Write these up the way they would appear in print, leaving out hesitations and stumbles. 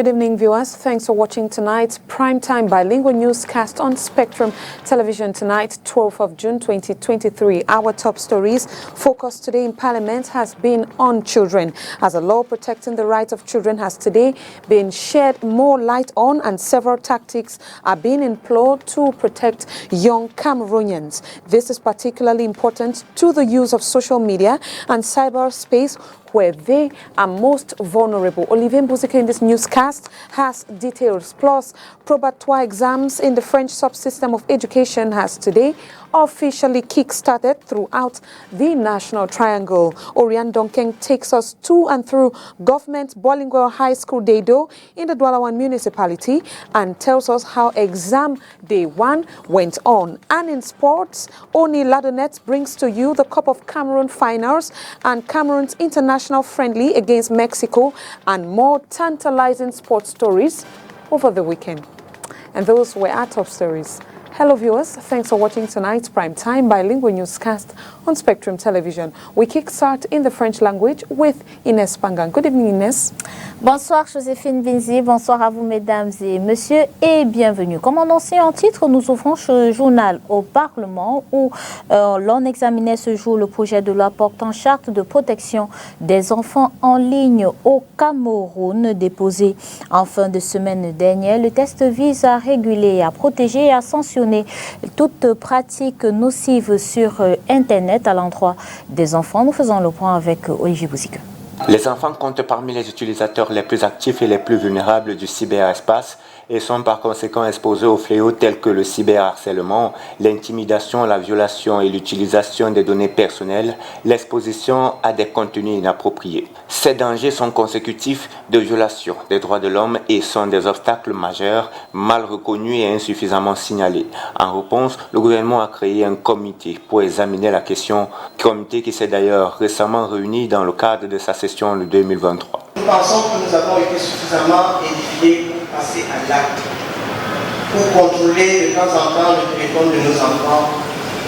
Good evening, viewers. Thanks for watching tonight's primetime bilingual newscast on Spectrum Television tonight, 12th of June 2023. Our top stories focus today in Parliament has been on children, as a law protecting the rights of children has today been shed more light on, and several tactics are being employed to protect young Cameroonians. This is particularly important to the use of social media and cyberspace, where they are most vulnerable. Olivier Mbuzike in this newscast has details. Plus, probatoire exams in the French subsystem of education has today officially kick-started throughout the National Triangle. Oriane Donkeng takes us to and through government Bilingual High School Dado in the Douala municipality and tells us how exam day 1 went on. And in sports, Oni Ladonet brings to you the Cup of Cameroon finals and Cameroon's international friendly against Mexico, and more tantalizing sports stories over the weekend. And those were our top stories. Hello viewers, thanks for watching tonight's primetime bilingual newscast on Spectrum Television. We kickstart in the French language with Inès Pangan. Good evening, Inès. Bonsoir Joséphine Vinzi, bonsoir à vous mesdames et messieurs et bienvenue. Comme annoncé en titre, nous ouvrons ce journal au Parlement où l'on examinait ce jour le projet de loi portant charte de protection des enfants en ligne au Cameroun déposé en fin de semaine dernière. Le texte vise à réguler, à protéger et à sanctionner toute pratique nocive sur Internet à l'endroit des enfants. Nous faisons le point avec Olivier Bouzike. Les enfants comptent parmi les utilisateurs les plus actifs et les plus vulnérables du cyberespace et sont par conséquent exposés aux fléaux tels que le cyberharcèlement, l'intimidation, la violation et l'utilisation des données personnelles, l'exposition à des contenus inappropriés. Ces dangers sont consécutifs de violations des droits de l'homme et sont des obstacles majeurs, mal reconnus et insuffisamment signalés. En réponse, le gouvernement a créé un comité pour examiner la question, comité qui s'est d'ailleurs récemment réuni dans le cadre de sa session de 2023. Nous pensons que nous avons été suffisamment édifiés pour passer à l'acte, pour contrôler de temps en temps le téléphone de nos enfants,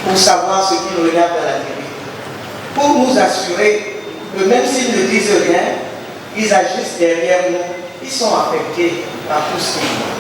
pour savoir ce qu'ils regardent à la télé, pour nous assurer que même s'ils ne disent rien, ils agissent derrière nous, ils sont affectés par tout ce qu'ils font.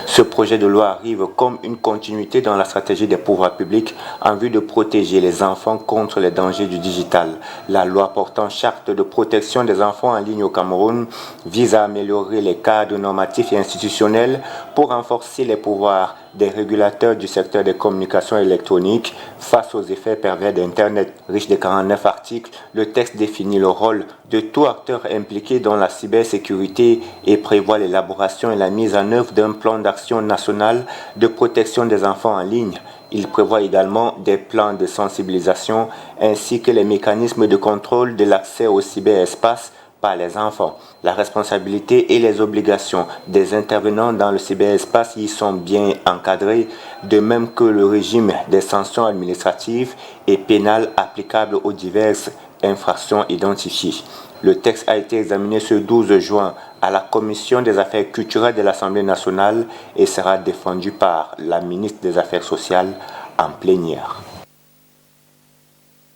Ce projet de loi arrive comme une continuité dans la stratégie des pouvoirs publics en vue de protéger les enfants contre les dangers du digital. La loi portant charte de protection des enfants en ligne au Cameroun vise à améliorer les cadres normatifs et institutionnels pour renforcer les pouvoirs des régulateurs du secteur des communications électroniques face aux effets pervers d'Internet. Riche de 49 articles, le texte définit le rôle de tout acteur impliqué dans la cybersécurité et prévoit l'élaboration et la mise en œuvre d'un plan d'action national de protection des enfants en ligne. Il prévoit également des plans de sensibilisation ainsi que les mécanismes de contrôle de l'accès au cyberespace par les enfants. La responsabilité et les obligations des intervenants dans le cyberespace y sont bien encadrées, de même que le régime des sanctions administratives et pénales applicables aux diverses infractions identifiées. Le texte a été examiné ce 12 juin à la Commission des affaires culturelles de l'Assemblée nationale et sera défendu par la ministre des Affaires sociales en plénière.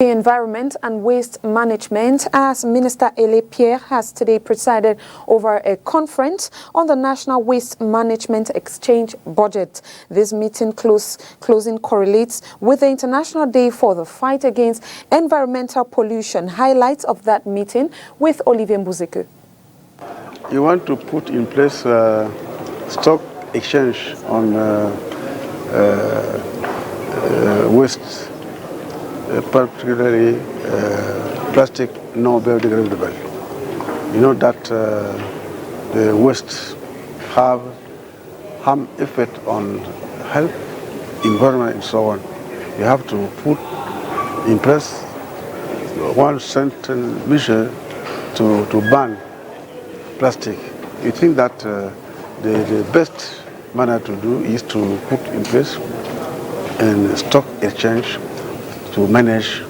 The Environment and Waste Management, as Minister Ele Pierre has today presided over a conference on the National Waste Management Exchange Budget. This meeting closing correlates with the International Day for the Fight Against Environmental Pollution. Highlights of that meeting with Olivier Mbuzike. You want to put in place stock exchange on waste, particularly plastic non-biodegradable. You know that the waste have harm effect on health, environment, and so on. You have to put in place one certain measure to ban plastic. You think that the best manner to do is to put in place a stock exchange to manage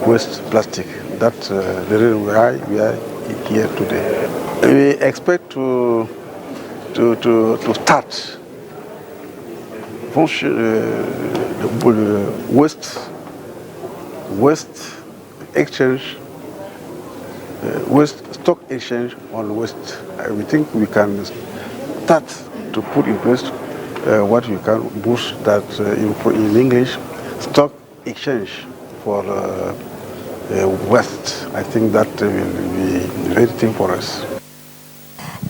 waste plastic. That's the reason why we are here today. We expect to start waste exchange, waste stock exchange on waste. We think we can start to put in place what you can boost that in English, stock exchange for West. I think that will be a great thing for us.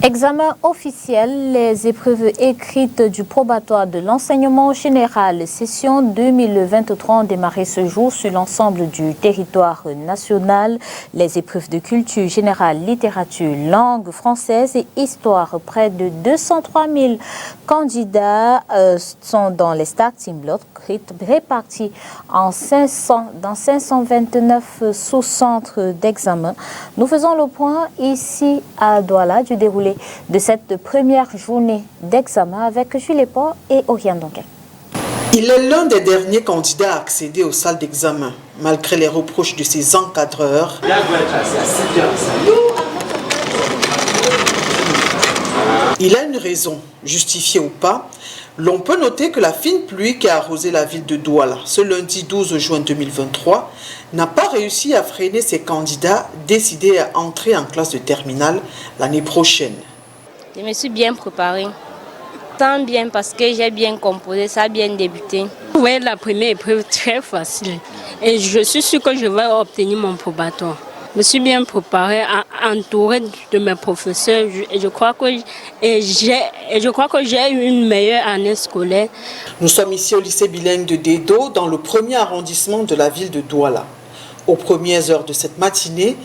Examen officiel, les épreuves écrites du probatoire de l'enseignement général, session 2023 ont démarré ce jour sur l'ensemble du territoire national. Les épreuves de culture générale, littérature, langue française et histoire, près de 203 000 candidats sont dans les starting blocks répartis dans 529 sous-centres d'examen. Nous faisons le point ici à Douala du déroulé de cette première journée d'examen avec Julie Port et Oriane Donquet. Il est l'un des derniers candidats à accéder aux salles d'examen, malgré les reproches de ses encadreurs. Il a une raison, justifiée ou pas. L'on peut noter que la fine pluie qui a arrosé la ville de Douala ce lundi 12 juin 2023 n'a pas réussi à freiner ces candidats décidés à entrer en classe de terminale l'année prochaine. Je me suis bien préparée, tant bien parce que j'ai bien composé, ça a bien débuté. Oui, la première épreuve très facile et je suis sûre que je vais obtenir mon probatoire. Je me suis bien préparée, entourée de mes professeurs et je crois que j'ai eu une meilleure année scolaire. Nous sommes ici au lycée bilingue de Dedo, dans le premier arrondissement de la ville de Douala. Aux premières heures de cette matinée,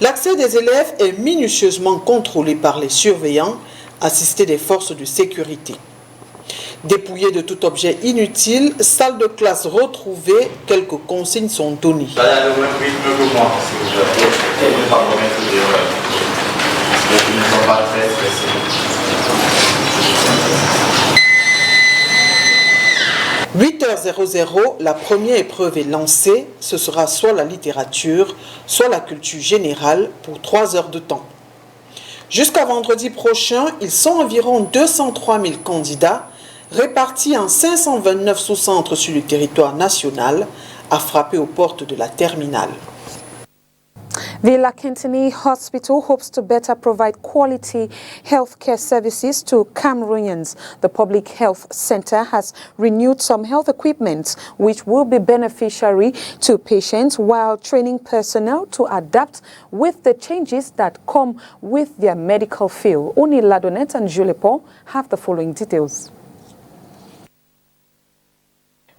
l'accès des élèves est minutieusement contrôlé par les surveillants, assistés des forces de sécurité. Dépouillés de tout objet inutile, salle de classe retrouvée, quelques consignes sont données. 8h00, la première épreuve est lancée. Ce sera soit la littérature, soit la culture générale pour 3 heures de temps. Jusqu'à vendredi prochain, ils sont environ 203 000 candidats répartis en 529 sous-centres sur le territoire national à frapper aux portes de la terminale. The Lakentini Hospital hopes to better provide quality healthcare services to Cameroonians. The Public Health Center has renewed some health equipment which will be beneficiary to patients while training personnel to adapt with the changes that come with their medical field. Oni Ladonet and Julie Paul have the following details.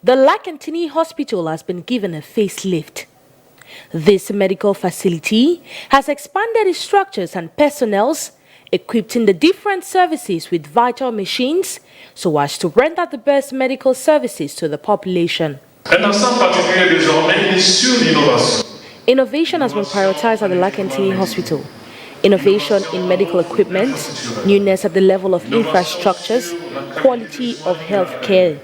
The Lakentini Hospital has been given a facelift. This medical facility has expanded its structures and personnel, equipping the different services with vital machines so as to render the best medical services to the population. Innovation has been prioritized at the Lakentini Hospital. Innovation in medical equipment, newness at the level of infrastructures, quality of health care.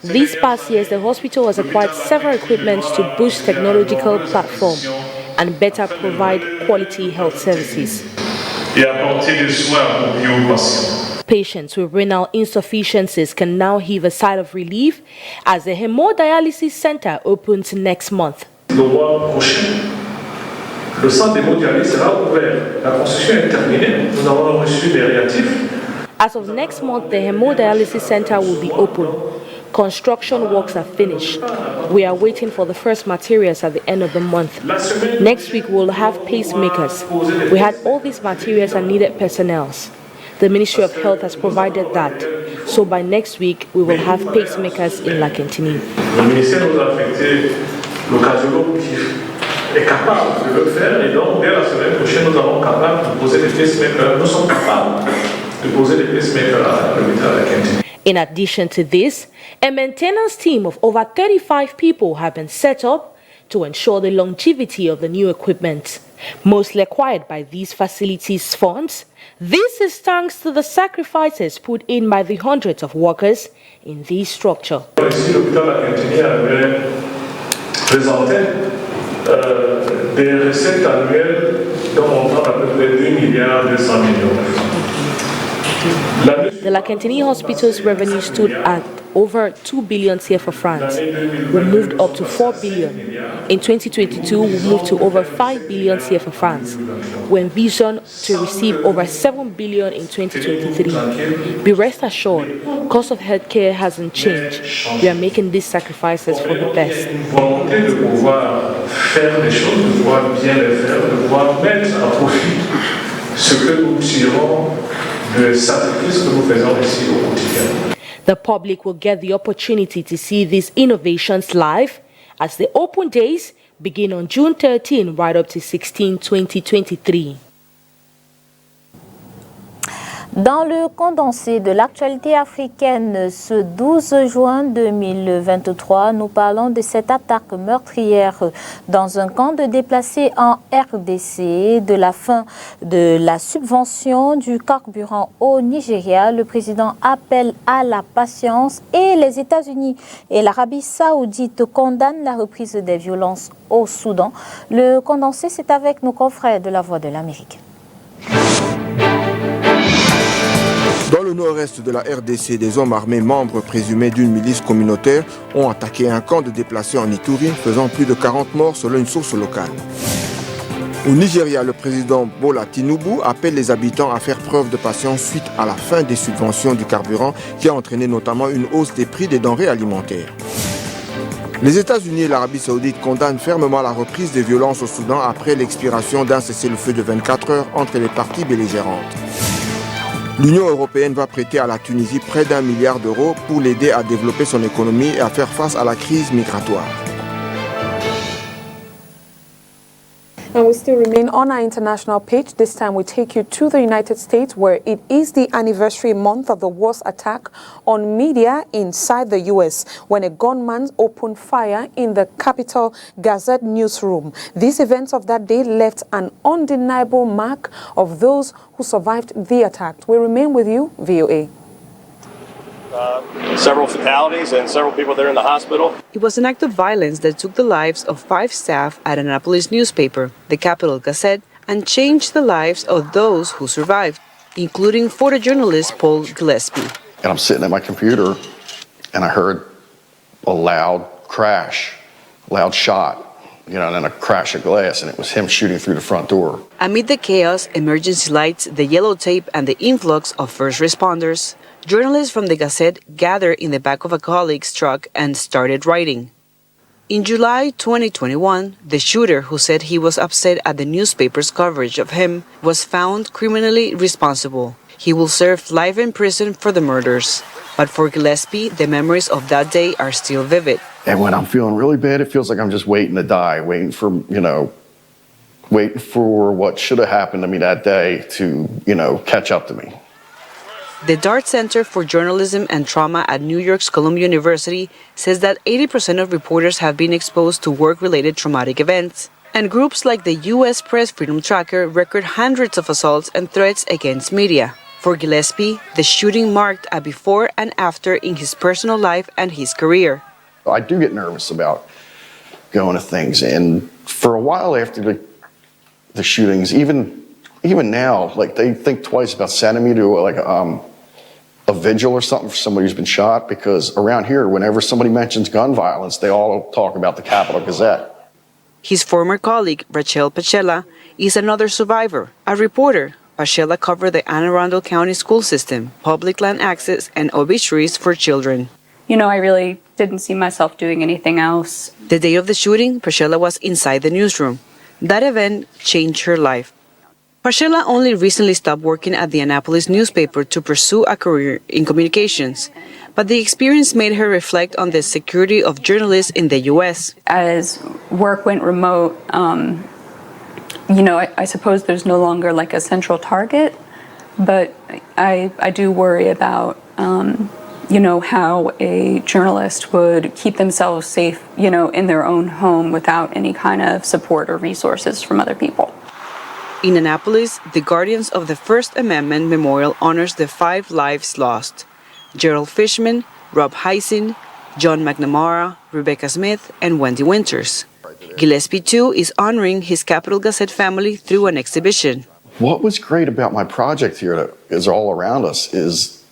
These past years, the hospital has acquired several equipments to boost technological platform and better provide quality health services. Patients with renal insufficiencies can now heave a sigh of relief as the hemodialysis center opens next month. Le mois prochain, le centre d'hémodialyse sera ouvert. La construction est terminée. Nous avons reçu des réactifs. As of next month, the hemodialysis center will be open. Construction works are finished. We are waiting for the first materials at the end of the month. Next week, we'll have pacemakers. We had all these materials and needed personnel. The Ministry of Health has provided that. So by next week, we will have pacemakers in Lakentini. Le ministère nous a affecté le cardiologue qui est capable de le faire et donc dès la semaine prochaine, nous serons capables de poser des pacemakers. Nous sommes capables de poser des pacemakers à l'hôpital Lakentini. In addition to this, a maintenance team of over 35 people have been set up to ensure the longevity of the new equipment, mostly acquired by these facilities' funds. This is thanks to the sacrifices put in by the hundreds of workers in this structure. Ici, l'hôpital Lakentini avait présenté des recettes annuelles d'un montant d'à peu près 2 milliards 200 millions. The Lakentini Hospital's revenue stood at over 2 billion CFA francs. We moved up to 4 billion. In 2022, we moved to over 5 billion CFA francs. We envision to receive over 7 billion in 2023. Be rest assured, cost of healthcare hasn't changed. We are making these sacrifices for the best. De pouvoir faire des choses, de pouvoir bien les faire, de pouvoir mettre à profit ce que nous tirons de sacrifices que nous faisons ici au quotidien. The public will get the opportunity to see these innovations live as the open days begin on June 13 right up to 16, 2023. Dans le condensé de l'actualité africaine ce 12 juin 2023, nous parlons de cette attaque meurtrière dans un camp de déplacés en RDC, de la fin de la subvention du carburant au Nigeria. Le président appelle à la patience et les États-Unis et l'Arabie saoudite condamnent la reprise des violences au Soudan. Le condensé, c'est avec nos confrères de la Voix de l'Amérique. Dans le nord-est de la RDC, des hommes armés membres présumés d'une milice communautaire ont attaqué un camp de déplacés en Ituri, faisant plus de 40 morts selon une source locale. Au Nigeria, le président Bola Tinubu appelle les habitants à faire preuve de patience suite à la fin des subventions du carburant qui a entraîné notamment une hausse des prix des denrées alimentaires. Les États-Unis et l'Arabie saoudite condamnent fermement la reprise des violences au Soudan après l'expiration d'un cessez-le-feu de 24 heures entre les parties belligérantes. L'Union européenne va prêter à la Tunisie près d'1 milliard d'euros pour l'aider à développer son économie et à faire face à la crise migratoire. And we still remain on our international page. This time we take you to the United States, where it is the anniversary month of the worst attack on media inside the U.S. when a gunman opened fire in the Capitol Gazette newsroom. These events of that day left an undeniable mark of those who survived the attack. We remain with you, VOA. Several fatalities and several people there in the hospital. It was an act of violence that took the lives of 5 staff at an Annapolis newspaper, the Capitol Gazette, and changed the lives of those who survived, including photojournalist Paul Gillespie. And I'm sitting at my computer, and I heard a loud crash, loud shot, and then a crash of glass, and it was him shooting through the front door. Amid the chaos, emergency lights, the yellow tape, and the influx of first responders, journalists from the Gazette gathered in the back of a colleague's truck and started writing. In July 2021, the shooter, who said he was upset at the newspaper's coverage of him, was found criminally responsible. He will serve life in prison for the murders. But for Gillespie, the memories of that day are still vivid. And when I'm feeling really bad, it feels like I'm just waiting to die, waiting for what should have happened to me that day to, catch up to me. The Dart Center for Journalism and Trauma at New York's Columbia University says that 80% of reporters have been exposed to work-related traumatic events. And groups like the U.S. Press Freedom Tracker record hundreds of assaults and threats against media. For Gillespie, the shooting marked a before and after in his personal life and his career. I do get nervous about going to things. And for a while after the shootings, even now, they think twice about sending me to a vigil or something for somebody who's been shot, because around here, whenever somebody mentions gun violence, they all talk about the Capitol Gazette. His former colleague, Rachel Pachela, is another survivor, a reporter. Pachela covered the Anne Arundel County school system, public land access, and obituaries for children. I really didn't see myself doing anything else. The day of the shooting, Pachela was inside the newsroom. That event changed her life. Pachela only recently stopped working at the Annapolis newspaper to pursue a career in communications, but the experience made her reflect on the security of journalists in the U.S. As work went remote, I suppose there's no longer a central target, but I do worry about, how a journalist would keep themselves safe, in their own home without any kind of support or resources from other people. In Annapolis, the Guardians of the First Amendment Memorial honors the 5 lives lost: Gerald Fishman, Rob Heisen, John McNamara, Rebecca Smith, and Wendy Winters. Gillespie, too, is honoring his Capitol Gazette family through an exhibition. What was great about my project here that is all around us is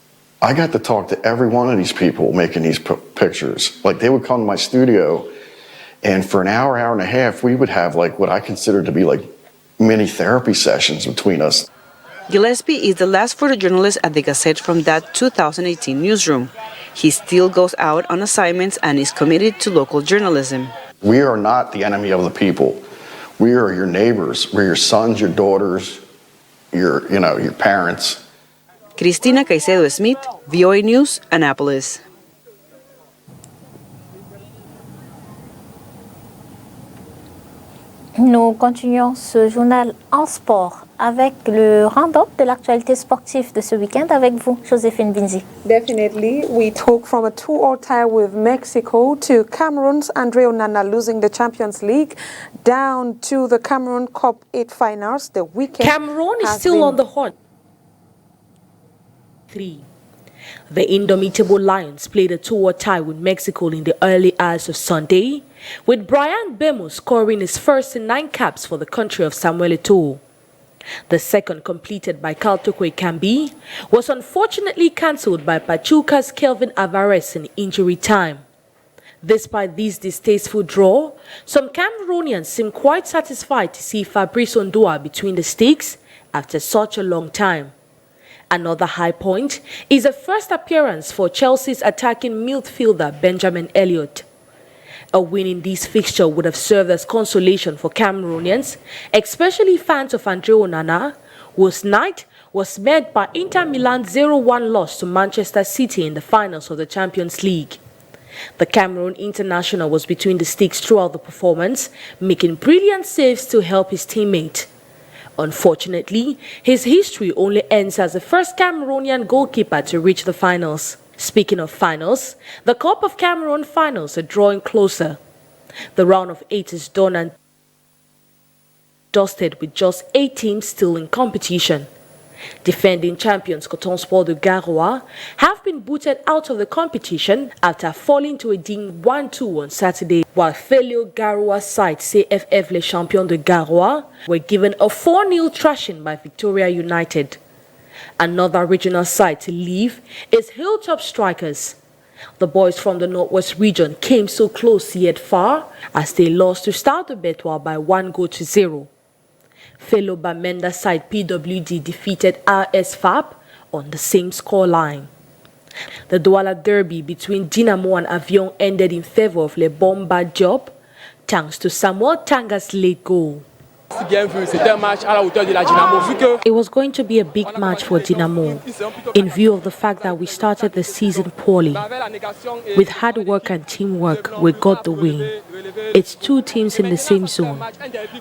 I got to talk to every one of these people making these pictures. Like, they would come to my studio, and for an hour, hour and a half, we would have like what I consider to be like mini therapy sessions between us. Gillespie is the last photojournalist at the Gazette from that 2018 newsroom. He still goes out on assignments and is committed to local journalism. We are not the enemy of the people. We are your neighbors. We're your sons, your daughters, your parents. Cristina Caicedo Smith, VOA News, Annapolis. Nous continuons ce journal en sport avec le round-up de l'actualité sportive de ce week-end avec vous, Joséphine Binzi. Definitely. We took from a 2-all tie with Mexico to Cameroon's Andre Onana losing the Champions League down to the Cameroon Cup 8 finals. The weekend Cameroon is still on the hunt. 3. The indomitable Lions played a 2-all tie with Mexico in the early hours of Sunday, with Brian Bemo scoring his first in 9 caps for the country of Samuel Eto'o. The second, completed by Kaltokwe Kambi, was unfortunately cancelled by Pachuca's Kelvin Alvarez in injury time. Despite this distasteful draw, some Cameroonians seem quite satisfied to see Fabrice Ondoa between the sticks after such a long time. Another high point is the first appearance for Chelsea's attacking midfielder Benjamin Elliott. A win in this fixture would have served as consolation for Cameroonians, especially fans of Andre Onana, whose night was marked by Inter Milan's 0-1 loss to Manchester City in the finals of the Champions League. The Cameroon international was between the sticks throughout the performance, making brilliant saves to help his teammate. Unfortunately, his history only ends as the first Cameroonian goalkeeper to reach the finals. Speaking of finals, the Cup of Cameroon finals are drawing closer. The round of 8 is done and dusted with just 8 teams still in competition. Defending champions Coton Sport de Garoua have been booted out of the competition after falling to a ding 1-2 on Saturday, while fellow Garoua side CFF Les Champions de Garoua were given a 4-0 thrashing by Victoria United. Another regional side to leave is Hilltop Strikers. The boys from the Northwest region came so close yet far as they lost to Stade de Betois by 1-0. Fellow Bamenda side PWD defeated RS FAP on the same scoreline. The Douala derby between Dinamo and Avion ended in favor of Le Bomba Diop, thanks to Samuel Tanga's late goal. It was going to be a big match for Dinamo, in view of the fact that we started the season poorly. With hard work and teamwork, we got the win. It's 2 teams in the same zone.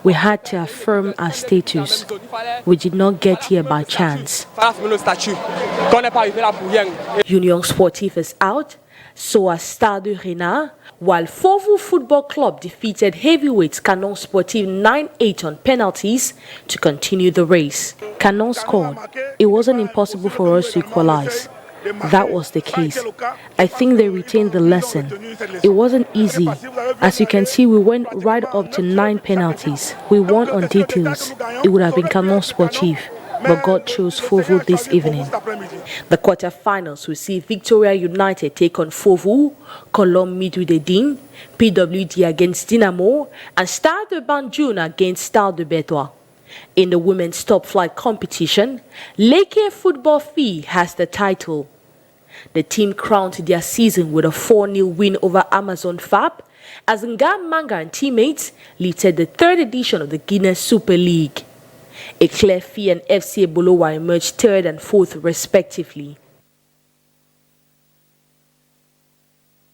We had to affirm our status. We did not get here by chance. Union Sportif is out, so are Stade de Rennes, while Fovu Football Club defeated heavyweights Canon Sportif 9-8 on penalties to continue the race. Canon scored. It wasn't impossible for us to equalize. That was the case. I think they retained the lesson. It wasn't easy. As you can see, we went right up to 9 penalties. We won on details. It would have been Canon Sportif, but God chose Fovu this evening. The quarterfinals will see Victoria United take on Fovu, Colombe Midwidedin, PWD against Dinamo, and Stade de Banjul against Stade de Betois. In the women's top flight competition, Leke Football Fee has the title. The team crowned their season with a 4-0 win over Amazon FAP, as Ngam Manga and teammates lifted the 3rd edition of the Guinness Super League. Eclair Fee and FC Bolowa emerged 3rd and 4th respectively.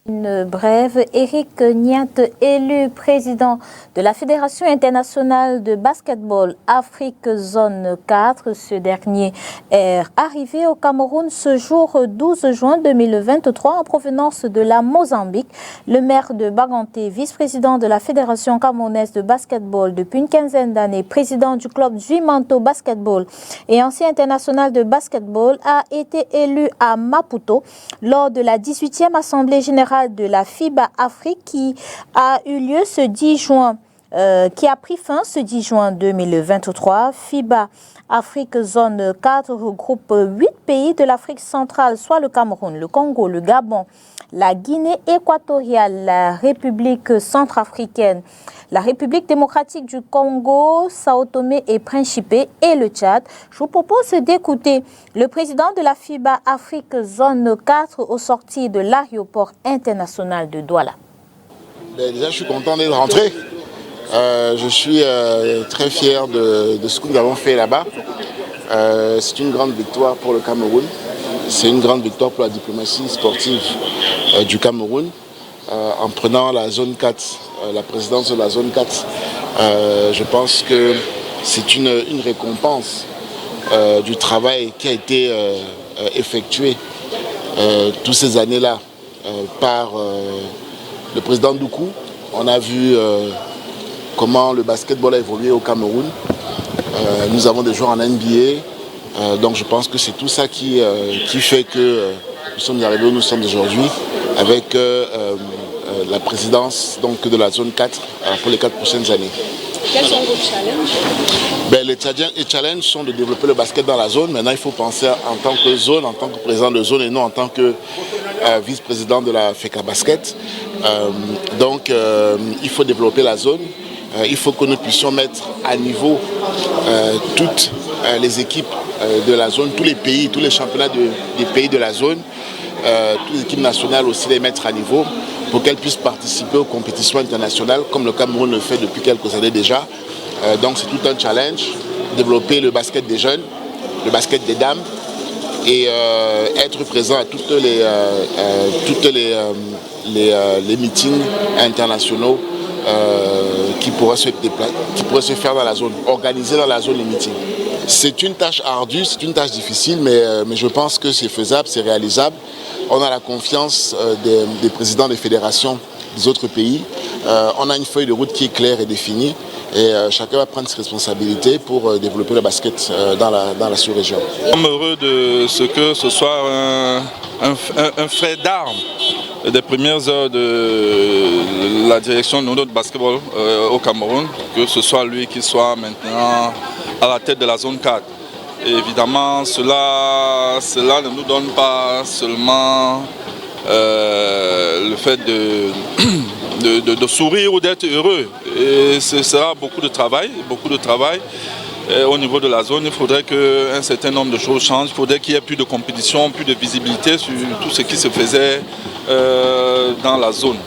Une brève, Eric Niat, élu président de la Fédération internationale de basketball Afrique Zone 4. Ce dernier est arrivé au Cameroun ce jour 12 juin 2023 en provenance de la Mozambique. Le maire de Baganté, vice-président de la Fédération camerounaise de basketball depuis une quinzaine d'années, président du club Juimanto Basketball et ancien international de basketball, a été élu à Maputo lors de la 18e Assemblée générale de la FIBA Afrique qui a eu lieu ce 10 juin qui a pris fin ce 10 juin 2023. FIBA Afrique Zone 4 regroupe 8 pays de l'Afrique centrale, soit le Cameroun, le Congo, le Gabon, la Guinée équatoriale, la République centrafricaine, la République démocratique du Congo, Sao Tomé et Principe et le Tchad. Je vous propose d'écouter le président de la FIBA Afrique Zone 4 au sorties de l'aéroport international de Douala. Déjà, je suis content d'être rentré. Je suis très fier de ce que nous avons fait là-bas. C'est une grande victoire pour le Cameroun. C'est une grande victoire pour la diplomatie sportive du Cameroun. En prenant la zone 4, la présidence de la zone 4, je pense que c'est une récompense du travail qui a été effectué toutes ces années-là par le président Doukou. On a vu comment le basketball a évolué au Cameroun. Nous avons des joueurs en NBA. Donc je pense que c'est tout ça qui fait que nous sommes arrivés où nous sommes aujourd'hui avec la présidence donc, de la zone 4 pour les 4 prochaines années. Quels sont vos challenges? Les challenges sont de développer le basket dans la zone. Maintenant, il faut penser en tant que zone, en tant que président de zone et non en tant que vice-président de la FECA Basket. Donc, il faut développer la zone. Il faut que nous puissions mettre à niveau toutes les équipes de la zone, tous les pays, tous les championnats des pays de la zone, toutes les équipes nationales aussi les mettre à niveau pour qu'elles puissent participer aux compétitions internationales comme le Cameroun le fait depuis quelques années déjà. Donc c'est tout un challenge, développer le basket des jeunes, le basket des dames et être présent à toutes les meetings internationaux qui pourraient se faire dans la zone, organiser dans la zone les meetings. C'est une tâche ardue, c'est une tâche difficile, mais je pense que c'est faisable, c'est réalisable. On a la confiance des présidents des fédérations des autres pays. On a une feuille de route qui est claire et définie. Et chacun va prendre ses responsabilités pour développer le basket dans la sous-région. Je suis heureux de ce que ce soit un fait d'armes des premières heures de la direction de notre basketball au Cameroun, que ce soit lui qui soit maintenant à la tête de la zone 4. Et évidemment, cela ne nous donne pas seulement le fait de sourire ou d'être heureux. Et ce sera beaucoup de travail. Et au niveau de la zone, il faudrait qu'un certain nombre de choses changent. Il faudrait qu'il y ait plus de compétition, plus de visibilité sur tout ce qui se faisait dans la zone.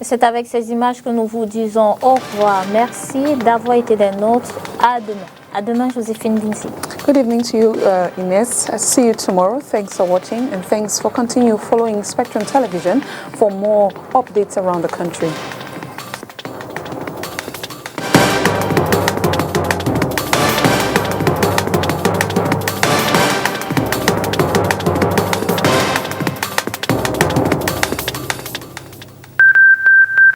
C'est avec ces images que nous vous disons au revoir. Merci d'avoir été des nôtres. À demain. À demain, Joséphine Vinci. Good evening to you, Ines. I'll see you tomorrow. Thanks for watching and thanks for continuing following Spectrum Television for more updates around the country.